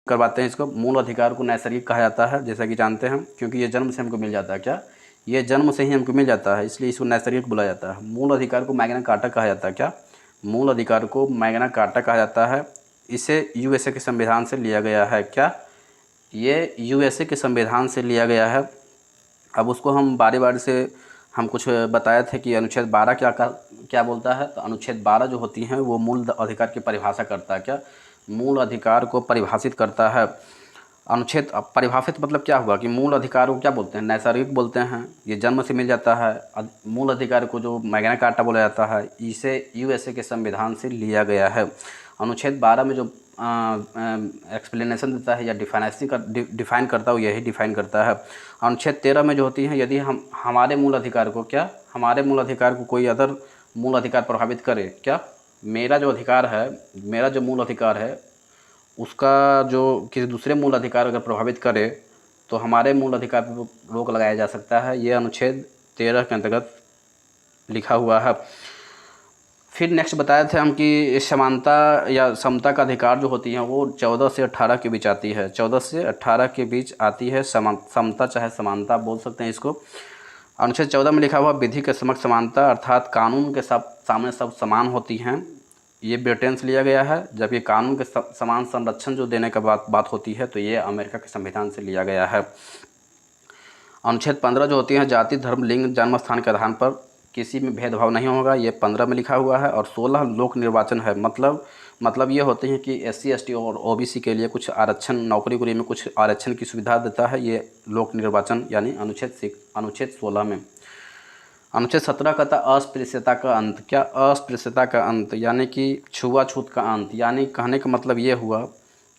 करवाते हैं इसको। मूल अधिकार को नैसर्गिक कहा जाता है, जैसा कि जानते हैं, क्योंकि ये जन्म से हमको मिल जाता है। क्या ये जन्म से ही हमको मिल जाता है, इसलिए इसको नैसर्गिक बोला जाता है। मूल अधिकार को मैग्ना कार्टा कहा जाता है। क्या मूल अधिकार को मैग्ना कार्टा कहा जाता है। इसे यूएसए के संविधान से लिया गया है। क्या ये यूएसए के संविधान से लिया गया है। अब उसको हम बारी बारी से हम कुछ बताए थे कि अनुच्छेद 12 क्या बोलता है। तो अनुच्छेद 12 जो होती हैं वो मूल अधिकार की परिभाषा करता है। क्या मूल अधिकार को परिभाषित करता है। अनुच्छेद परिभाषित मतलब क्या हुआ कि मूल अधिकार को क्या बोलते हैं, नैसर्गिक बोलते हैं, ये जन्म से मिल जाता है। मूल अधिकार को जो मैग्ना कार्टा बोला जाता है, इसे यूएसए के संविधान से लिया गया है। अनुच्छेद 12 में जो एक्सप्लेनेशन देता है या डिफाइन करता है, यही डिफाइन करता है। अनुच्छेद 13 में जो होती है, यदि हम हमारे मूल अधिकार को हमारे मूल अधिकार को कोई अदर मूल अधिकार प्रभावित करे, क्या मेरा जो अधिकार है, मेरा जो मूल अधिकार है, उसका जो किसी दूसरे मूल अधिकार अगर प्रभावित करे तो हमारे मूल अधिकार पर रोक लगाया जा सकता है। ये अनुच्छेद 13 के अंतर्गत लिखा हुआ है। फिर नेक्स्ट बताए थे हम कि समानता या समता का अधिकार जो होती है वो 14 से 18 के बीच आती है। 14 से 18 के बीच आती है समता, चाहे समानता बोल सकते हैं इसको। अनुच्छेद 14 में लिखा हुआ विधि के समक्ष समानता, अर्थात कानून के सामने सब समान होती हैं। ये ब्रिटेन से लिया गया है। जबकि कानून के समान संरक्षण जो देने का बात होती है, तो ये अमेरिका के संविधान से लिया गया है। अनुच्छेद 15 जो होती है, जाति, धर्म, लिंग, जन्म स्थान के आधार पर किसी में भेदभाव नहीं होगा, ये 15 में लिखा हुआ है। और 16 लोक निर्वाचन है। मतलब ये होते हैं कि SC ST और OBC के लिए कुछ आरक्षण, नौकरी वोकरी में कुछ आरक्षण की सुविधा देता है ये लोक निर्वाचन, यानी अनुच्छेद 16 में। अनुच्छेद 17 कहता है अस्पृश्यता का अंत। क्या अस्पृश्यता का अंत यानी कि छुआछूत का अंत। यानी कहने का मतलब ये हुआ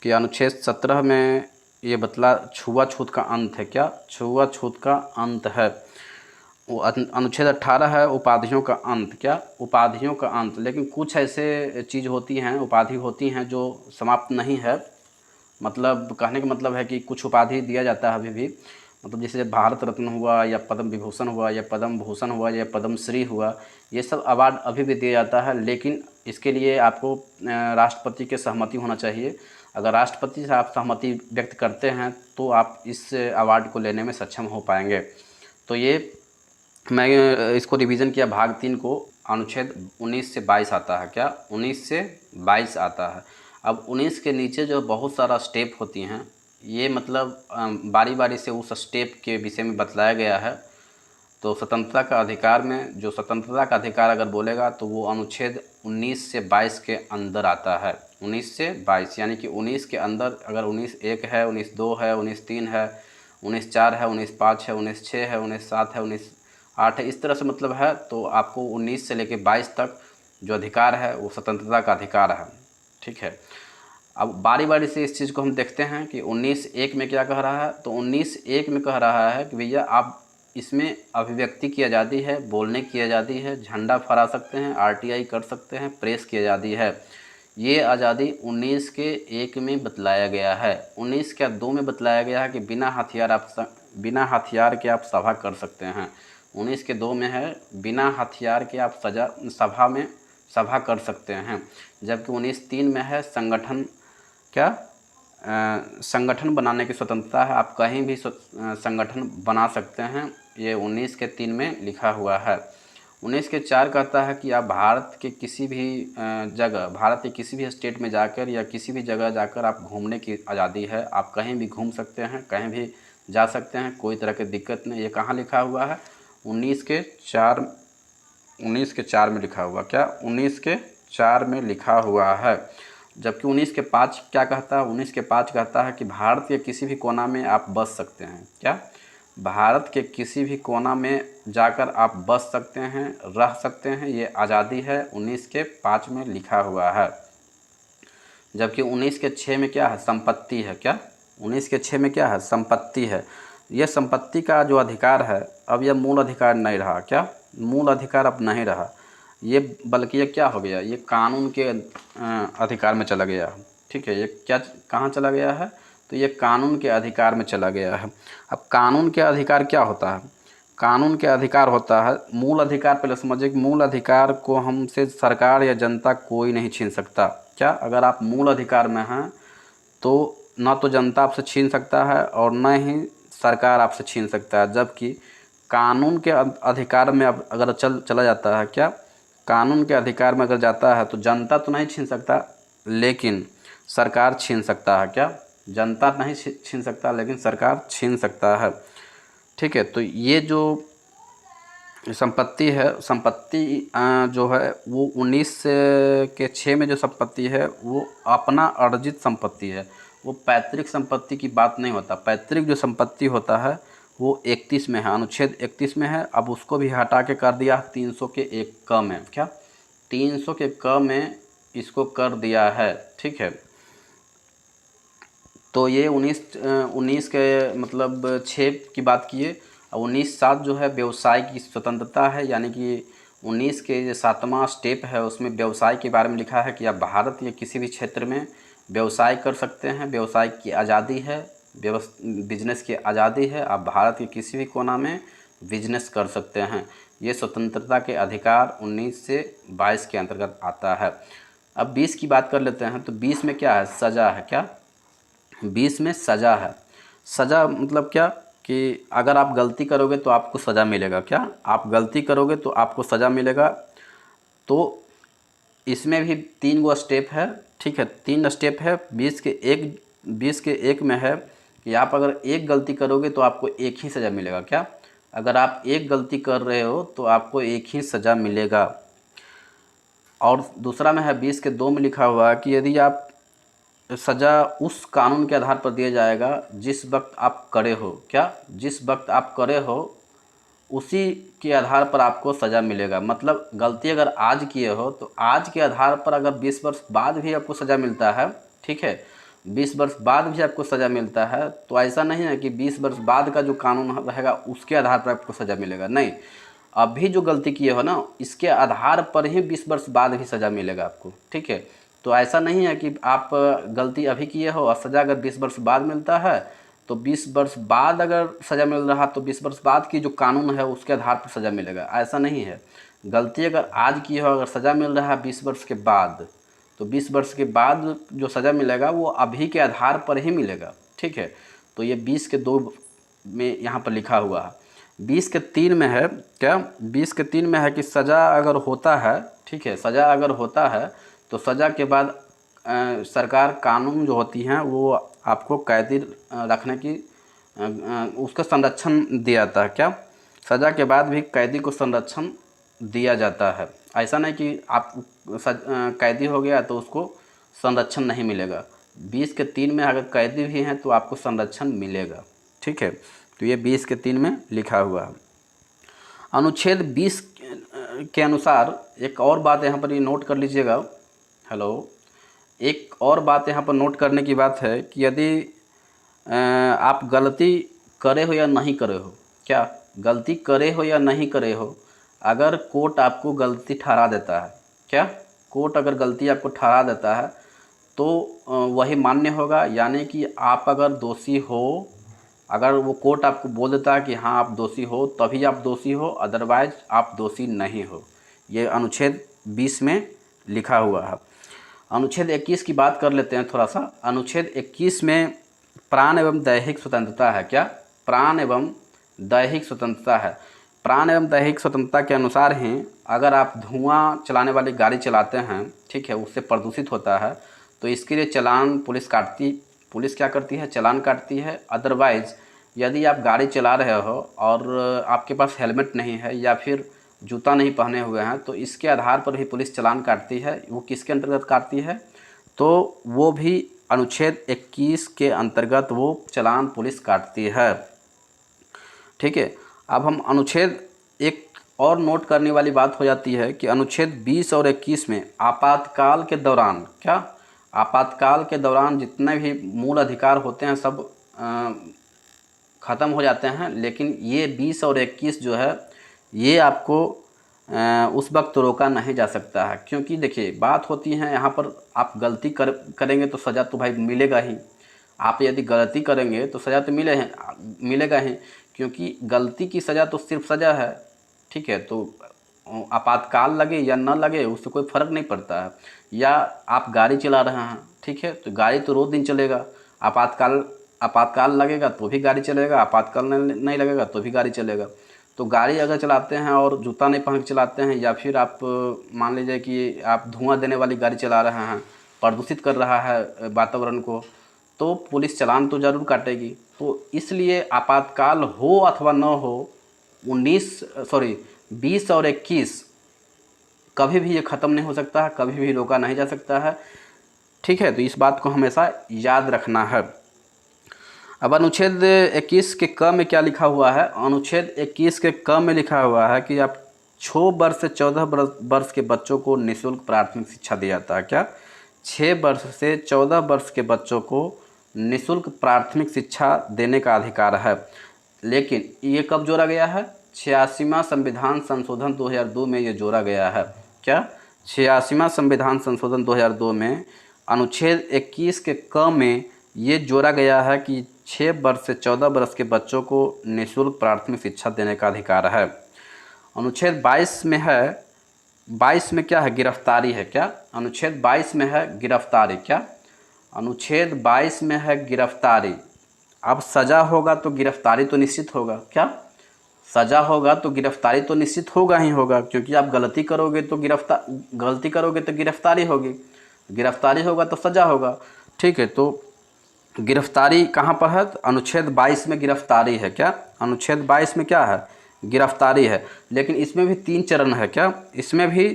कि अनुच्छेद 17 में ये बतला छुआछूत का अंत है। क्या छुआछूत का अंत है। वो अनुच्छेद 18 है उपाधियों का अंत। क्या उपाधियों का अंत। लेकिन कुछ ऐसे चीज़ होती हैं, उपाधि होती हैं जो समाप्त नहीं है। मतलब कहने का मतलब है कि कुछ उपाधि दिया जाता है अभी भी। मतलब जैसे भारत रत्न हुआ, या पद्म विभूषण हुआ, या पद्म भूषण हुआ, या पद्मश्री हुआ, ये सब अवार्ड अभी भी दिया जाता है। लेकिन इसके लिए आपको राष्ट्रपति के सहमति होना चाहिए। अगर राष्ट्रपति से आप सहमति व्यक्त करते हैं तो आप इस अवार्ड को लेने में सक्षम हो पाएंगे। तो ये मैं इसको रिवीजन किया, भाग 3 को। अनुच्छेद 19 से 22 आता है। क्या 19 से 22 आता है। अब 19 के नीचे जो बहुत सारा स्टेप होती हैं, ये मतलब बारी बारी से उस स्टेप के विषय में बतलाया गया है। तो स्वतंत्रता का अधिकार में जो स्वतंत्रता का अधिकार अगर बोलेगा तो वो अनुच्छेद 19 से 22 के अंदर आता है। 19 से 22 यानी कि 19 के अंदर अगर 19(1) है, 19(2) है, 19(3) है, 19(4) है, 19(5) है, 19(6) है, 19(7) है, 19(8) है, इस तरह से मतलब है। तो आपको 19 से लेकर 22 तक जो अधिकार है वो स्वतंत्रता का अधिकार है। ठीक है। अब बारी बारी से इस चीज़ को हम देखते हैं कि 19(1) में क्या कह रहा है। तो 19(1) में कह रहा है कि भैया आप इसमें अभिव्यक्ति की आज़ादी है, बोलने की आज़ादी है, झंडा फहरा सकते हैं, RTI कर सकते हैं, प्रेस की आज़ादी है। ये आज़ादी 19 के 1 में बतलाया गया है। 19 के 2 में बतलाया गया है कि बिना हथियार के आप सभा कर सकते हैं। 19 के 2 में है बिना हथियार के आप सभा कर सकते हैं। जबकि 19(3) में है संगठन बनाने की स्वतंत्रता है, आप कहीं भी संगठन बना सकते हैं। ये 19 के 3 में लिखा हुआ है। 19 के 4 कहता है कि आप भारत के किसी भी जगह, भारत के किसी भी स्टेट में जाकर या किसी भी जगह जाकर आप घूमने की आज़ादी है। आप कहीं भी घूम सकते हैं, कहीं भी जा सकते हैं, कोई तरह की दिक्कत नहीं। ये कहाँ लिखा हुआ है? 19 के 4 में लिखा हुआ। क्या 19 के 4 में लिखा हुआ है। जबकि 19 के 5 क्या कहता है? 19 के 5 कहता है कि भारत के किसी भी कोना में आप बस सकते हैं। क्या भारत के किसी भी कोना में जाकर आप बस सकते हैं, रह सकते हैं, ये आज़ादी है। 19 के 5 में लिखा हुआ है। जबकि 19 के 6 में क्या है? संपत्ति है। क्या 19 के 6 में क्या है? संपत्ति है। ये संपत्ति का जो अधिकार है, अब यह मूल अधिकार नहीं रहा। क्या मूल अधिकार अब नहीं रहा ये, बल्कि ये क्या हो गया? ये कानून के अधिकार में चला गया। ठीक है। ये क्या कहाँ चला गया है? तो ये कानून के अधिकार में चला गया है। अब कानून के अधिकार क्या होता है? कानून के अधिकार होता है मूल अधिकार। पहले समझिए कि मूल अधिकार को हमसे सरकार या जनता कोई नहीं छीन सकता। क्या अगर आप मूल अधिकार में हैं तो ना तो जनता आपसे छीन सकता है और न ही सरकार आपसे छीन सकता है। जबकि कानून के अधिकार में अब अगर चला जाता है, क्या कानून के अधिकार में अगर जाता है तो जनता तो नहीं छीन सकता, लेकिन सरकार छीन सकता है। क्या जनता नहीं छीन सकता, लेकिन सरकार छीन सकता है। ठीक है, तो ये जो संपत्ति है, संपत्ति जो है वो 19 के 6 में जो संपत्ति है वो अपना अर्जित संपत्ति है, वो पैतृक संपत्ति की बात नहीं होता। पैतृक जो संपत्ति होता है वो 31 में है, अनुच्छेद 31 में है। अब उसको भी हटा के कर दिया 300 के 1 क में। क्या 300 के 1 क में इसको कर दिया है। ठीक है, तो ये 19 के मतलब 6 की बात किए। 19/7 जो है व्यवसाय की स्वतंत्रता है, यानी कि 19 के जो 7वां स्टेप है उसमें व्यवसाय के बारे में लिखा है कि आप भारत या किसी भी क्षेत्र में व्यवसाय कर सकते हैं, व्यवसाय की आज़ादी है, बिजनेस की आज़ादी है, आप भारत के किसी भी कोना में बिजनेस कर सकते हैं। ये स्वतंत्रता के अधिकार 19 से 22 के अंतर्गत आता है। अब 20 की बात कर लेते हैं, तो 20 में क्या है, सज़ा है। क्या 20 में सज़ा है। सज़ा मतलब क्या कि अगर आप गलती करोगे तो आपको सज़ा मिलेगा। क्या आप गलती करोगे तो आपको सज़ा मिलेगा। तो इसमें भी 3 गो स्टेप है। ठीक है, 3 स्टेप है। 20 के 1 में है कि आप अगर एक गलती करोगे तो आपको एक ही सज़ा मिलेगा। क्या अगर आप एक गलती कर रहे हो तो आपको एक ही सज़ा मिलेगा। और दूसरा में है 20 के 2 में लिखा हुआ है कि यदि आप सज़ा उस कानून के आधार पर दिया जाएगा जिस वक्त आप करे हो। क्या जिस वक्त आप करे हो उसी के आधार पर आपको सज़ा मिलेगा। मतलब गलती अगर आज किए हो तो आज के आधार पर अगर 20 वर्ष बाद भी आपको सज़ा मिलता है, ठीक है, 20 वर्ष बाद भी आपको सज़ा मिलता है, तो ऐसा नहीं है कि 20 वर्ष बाद का जो कानून रहेगा उसके आधार पर आपको सज़ा मिलेगा। नहीं, अभी जो गलती किए हो ना इसके आधार पर ही 20 वर्ष बाद भी सज़ा मिलेगा आपको। ठीक है, तो ऐसा नहीं है कि आप गलती अभी किए हो और सज़ा अगर 20 वर्ष बाद मिलता है तो 20 वर्ष बाद अगर सज़ा मिल रहा तो 20 वर्ष बाद की जो कानून है उसके आधार पर सज़ा मिलेगा। ऐसा नहीं है। गलती अगर आज की हो, अगर सज़ा मिल रहा है 20 वर्ष के बाद, तो 20 वर्ष के बाद जो सज़ा मिलेगा वो अभी के आधार पर ही मिलेगा। ठीक है, तो ये 20 के 2 में यहाँ पर लिखा हुआ है। 20 के 3 में है। क्या 20 के 3 में है कि सज़ा अगर होता है, ठीक है, सज़ा अगर होता है तो सज़ा के बाद सरकार कानून जो होती हैं वो आपको कैदी रखने की उसका संरक्षण दिया जाता है। क्या सज़ा के बाद भी कैदी को संरक्षण दिया जाता है। ऐसा नहीं कि आप कैदी हो गया तो उसको संरक्षण नहीं मिलेगा। 20 के 3 में अगर कैदी भी हैं तो आपको संरक्षण मिलेगा। ठीक है, तो ये 20 के 3 में लिखा हुआ है। अनुच्छेद 20 के अनुसार एक और बात यहाँ पर ये नोट कर लीजिएगा। हेलो, एक और बात यहाँ पर नोट करने की बात है कि यदि आप गलती करे हो या नहीं करे हो, क्या गलती करे हो या नहीं करे हो, अगर कोर्ट आपको गलती ठहरा देता है, क्या कोर्ट अगर गलती आपको ठहरा देता है तो वही मान्य होगा। यानी कि आप अगर दोषी हो, अगर वो कोर्ट आपको बोल देता है कि हाँ आप दोषी हो तभी आप दोषी हो, अदरवाइज आप दोषी नहीं हो। ये अनुच्छेद 20 में लिखा हुआ है। अनुच्छेद 21 की बात कर लेते हैं थोड़ा सा। अनुच्छेद 21 में प्राण एवं दैहिक स्वतंत्रता है। क्या प्राण एवं दैहिक स्वतंत्रता है। प्राण एवं दैहिक स्वतंत्रता के अनुसार ही अगर आप धुआं चलाने वाली गाड़ी चलाते हैं, ठीक है, उससे प्रदूषित होता है तो इसके लिए चालान पुलिस क्या करती है, चालान काटती है। अदरवाइज़ यदि आप गाड़ी चला रहे हो और आपके पास हेलमेट नहीं है या फिर जूता नहीं पहने हुए हैं तो इसके आधार पर भी पुलिस चालान काटती है। वो किसके अंतर्गत काटती है, तो वो भी अनुच्छेद 21 के अंतर्गत वो चालान पुलिस काटती है। ठीक है, अब हम अनुच्छेद एक और नोट करने वाली बात हो जाती है कि अनुच्छेद 20 और 21 में आपातकाल के दौरान, क्या आपातकाल के दौरान जितने भी मूल अधिकार होते हैं सब ख़त्म हो जाते हैं। लेकिन ये 20 और 21 जो है ये आपको उस वक्त रोका नहीं जा सकता है। क्योंकि देखिए बात होती है यहाँ पर, आप गलती करेंगे तो सज़ा तो भाई मिलेगा ही। आप यदि गलती करेंगे तो सज़ा तो मिलेगा ही, क्योंकि गलती की सज़ा तो सिर्फ सज़ा है। ठीक है, तो आपातकाल लगे या न लगे उससे कोई फ़र्क नहीं पड़ता है। या आप गाड़ी चला रहे हैं, ठीक है, तो गाड़ी तो रोज़ दिन चलेगा। आपातकाल आपातकाल लगेगा तो भी गाड़ी चलेगा, आपातकाल नहीं लगेगा तो भी गाड़ी चलेगा। तो गाड़ी अगर चलाते हैं और जूता नहीं पहन के चलाते हैं, या फिर आप मान लीजिए कि आप धुआं देने वाली गाड़ी चला रहे हैं, प्रदूषित कर रहा है वातावरण को, तो पुलिस चालान तो ज़रूर काटेगी। तो इसलिए आपातकाल हो अथवा न हो, 20 और 21 कभी भी ये ख़त्म नहीं हो सकता है, कभी भी रोका नहीं जा सकता है। ठीक है, तो इस बात को हमेशा याद रखना है। अब अनुच्छेद 21 के क में क्या लिखा हुआ है? अनुच्छेद 21 के क में लिखा हुआ है कि आप 6 वर्ष से 14 वर्ष के बच्चों को निःशुल्क प्राथमिक शिक्षा दी जाता है। क्या? 6 वर्ष से 14 वर्ष के बच्चों को निःशुल्क प्राथमिक शिक्षा देने का अधिकार है। लेकिन ये कब जोड़ा गया है? 86वां संविधान संशोधन 2002 में ये जोड़ा गया है। क्या? 86वां संविधान संशोधन 2002 में अनुच्छेद 21 के क में ये जोड़ा गया है कि 6 वर्ष से 14 वर्ष के बच्चों को निःशुल्क प्राथमिक शिक्षा देने का अधिकार है। अनुच्छेद 22 में है, 22 में क्या है? गिरफ्तारी है। क्या? अनुच्छेद 22 में है गिरफ्तारी। क्या? अनुच्छेद 22 में है गिरफ्तारी। अब सज़ा होगा तो गिरफ्तारी तो निश्चित होगा। क्या? सज़ा होगा तो गिरफ्तारी तो निश्चित होगा ही होगा, क्योंकि आप गलती करोगे तो गिरफ्तारी होगी, गिरफ्तारी होगा तो सज़ा होगा। ठीक है, तो गिरफ्तारी कहाँ पर है? तो अनुच्छेद 22 में गिरफ्तारी है। क्या? अनुच्छेद 22 में क्या है? गिरफ्तारी है। लेकिन इसमें भी 3 चरण है। क्या? इसमें भी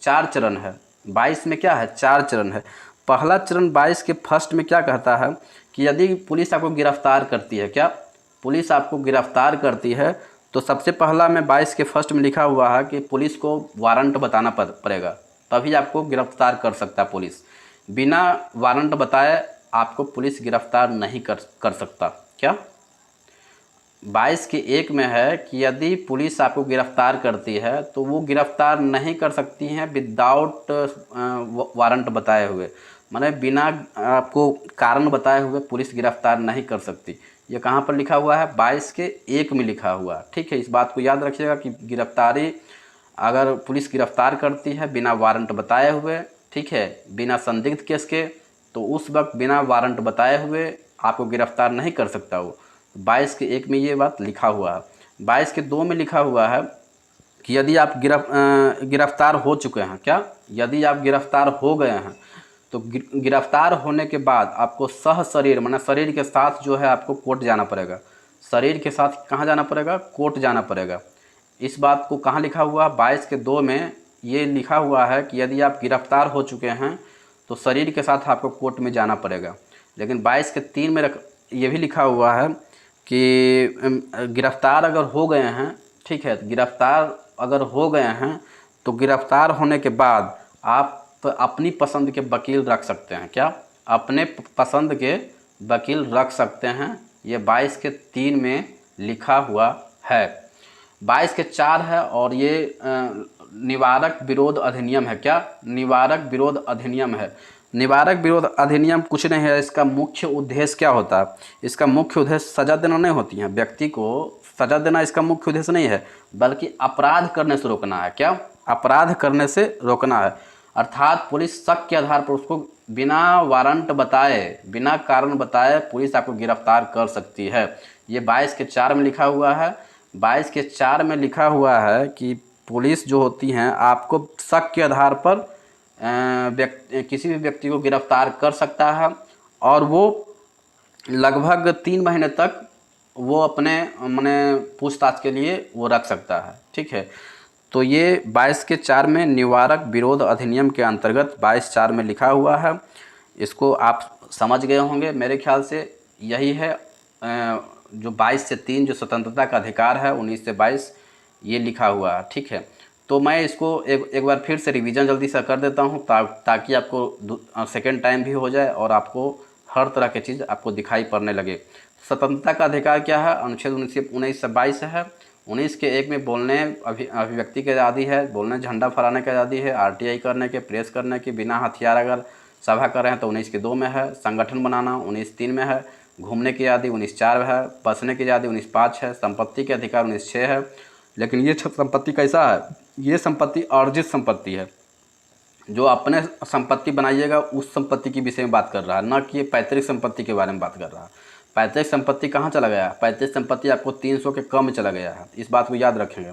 4 चरण है। 22 में क्या है? 4 चरण है। पहला चरण 22 के फर्स्ट में क्या कहता है कि यदि पुलिस आपको गिरफ्तार करती है, क्या? पुलिस आपको गिरफ्तार करती है तो सबसे पहला में 22 के फर्स्ट में लिखा हुआ है कि पुलिस को वारंट बताना पड़ेगा, तभी आपको गिरफ्तार कर सकता है पुलिस। बिना वारंट बताए आपको पुलिस गिरफ्तार नहीं कर सकता। क्या? 22 के 1 में है कि यदि पुलिस आपको गिरफ्तार करती है तो वो गिरफ्तार नहीं कर सकती हैं विदाउट वारंट बताए हुए, माने बिना आपको कारण बताए हुए पुलिस गिरफ्तार नहीं कर सकती। ये कहाँ पर लिखा हुआ है? 22 के 1 में लिखा हुआ है। ठीक है, इस बात को याद रखिएगा कि गिरफ्तारी, अगर पुलिस गिरफ्तार करती है बिना वारंट बताए हुए, ठीक है, बिना संदिग्ध केस के, तो उस वक्त बिना वारंट बताए हुए आपको गिरफ्तार नहीं कर सकता वो। 22 के 1 में ये बात लिखा हुआ है। 22 के 2 में लिखा हुआ है कि यदि आप गिरफ्तार हो चुके हैं, क्या? यदि आप गिरफ्तार हो गए हैं तो गिरफ्तार होने के बाद आपको सह शरीर, माने शरीर के साथ जो है आपको कोर्ट जाना पड़ेगा। शरीर के साथ कहाँ जाना पड़ेगा? कोर्ट जाना पड़ेगा। इस बात को कहाँ लिखा हुआ? 22 के 2 में ये लिखा हुआ है कि यदि आप गिरफ्तार हो चुके हैं तो शरीर के साथ आपको कोर्ट में जाना पड़ेगा। लेकिन 22 के 3 में ये भी लिखा हुआ है कि गिरफ्तार अगर हो गए हैं, ठीक है, गिरफ्तार अगर हो गए हैं तो गिरफ्तार होने के बाद आप अपनी पसंद के वकील रख सकते हैं। क्या? अपने पसंद के वकील रख सकते हैं। ये 22 के 3 में लिखा हुआ है। 22 के 4 है और ये निवारक विरोध अधिनियम है। क्या? निवारक विरोध अधिनियम है। निवारक विरोध अधिनियम कुछ नहीं है, इसका मुख्य उद्देश्य क्या होता है? इसका मुख्य उद्देश्य सज़ा देना नहीं होती है, व्यक्ति को सज़ा देना इसका मुख्य उद्देश्य नहीं है, बल्कि अपराध करने से रोकना है। क्या? अपराध करने से रोकना है। अर्थात पुलिस शक के आधार पर उसको बिना वारंट बताए, बिना कारण बताए पुलिस आपको गिरफ्तार कर सकती है। ये 22 के 4 में लिखा हुआ है। 22 के 4 में लिखा हुआ है कि पुलिस जो होती हैं आपको शक के आधार पर किसी भी व्यक्ति को गिरफ्तार कर सकता है, और वो लगभग 3 महीने तक वो अपने माने पूछताछ के लिए वो रख सकता है। ठीक है, तो ये 22 के 4 में निवारक विरोध अधिनियम के अंतर्गत 22(4) में लिखा हुआ है। इसको आप समझ गए होंगे मेरे ख्याल से। यही है जो 22 से 3 जो स्वतंत्रता का अधिकार है 19 से 22 ये लिखा हुआ है। ठीक है, तो मैं इसको एक बार फिर से रिवीजन जल्दी से कर देता हूँ ताकि आपको सेकेंड टाइम भी हो जाए और आपको हर तरह की चीज़ आपको दिखाई पड़ने लगे। स्वतंत्रता का अधिकार क्या है? अनुच्छेद 19 से 22 है। 19 के 1 में बोलने अभिव्यक्ति की आज़ादी है, बोलने झंडा फहराने की आज़ादी है, RTI करने के, प्रेस करने की, बिना हथियार अगर सभा कर रहे हैं तो 19 के 2 में है। संगठन बनाना 19(3) में है। घूमने की आज़ादी 19(4) है। बसने की आज़ादी 19(5) है। संपत्ति के अधिकार 19(6) है। लेकिन ये संपत्ति कैसा है? ये संपत्ति अर्जित संपत्ति है। जो अपने संपत्ति बनाइएगा उस संपत्ति के विषय में बात कर रहा है, न कि पैतृक संपत्ति के बारे में बात कर रहा है। पैतृक संपत्ति कहाँ चला गया? पैतृक संपत्ति आपको 300 के कम में चला गया है, इस बात को याद रखेंगे।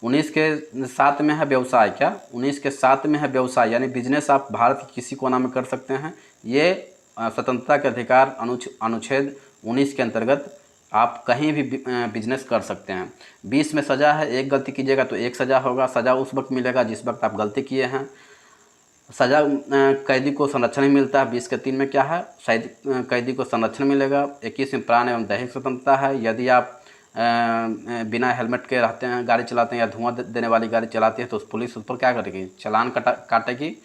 19 के 7 में है व्यवसाय, क्या 19 के 7 में है व्यवसाय, यानी बिजनेस आप भारत के किसी कोना में कर सकते हैं। ये स्वतंत्रता के अधिकार अनुच्छेद 19 के अंतर्गत आप कहीं भी बिजनेस कर सकते हैं। 20 में सज़ा है, एक गलती कीजिएगा तो एक सज़ा होगा। सज़ा उस वक्त मिलेगा जिस वक्त आप गलती किए हैं। सज़ा कैदी को संरक्षण ही मिलता है। 20 के 3 में क्या है? कैदी को संरक्षण मिलेगा। 21 में प्राण एवं दैहिक स्वतंत्रता है। यदि आप बिना हेलमेट के रहते हैं, गाड़ी चलाते हैं या धुआं देने वाली गाड़ी चलाते हैं तो पुलिस उस पर क्या करेगी? चालान काटेगी।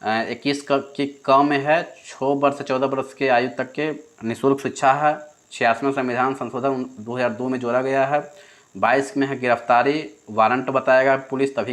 21 की कम में है 6 वर्ष से 14 वर्ष के आयु तक के निःशुल्क शिक्षा है। 86वां संविधान संशोधन 2002 में जोड़ा गया है। 22 में है गिरफ्तारी, वारंट बताएगा पुलिस तभी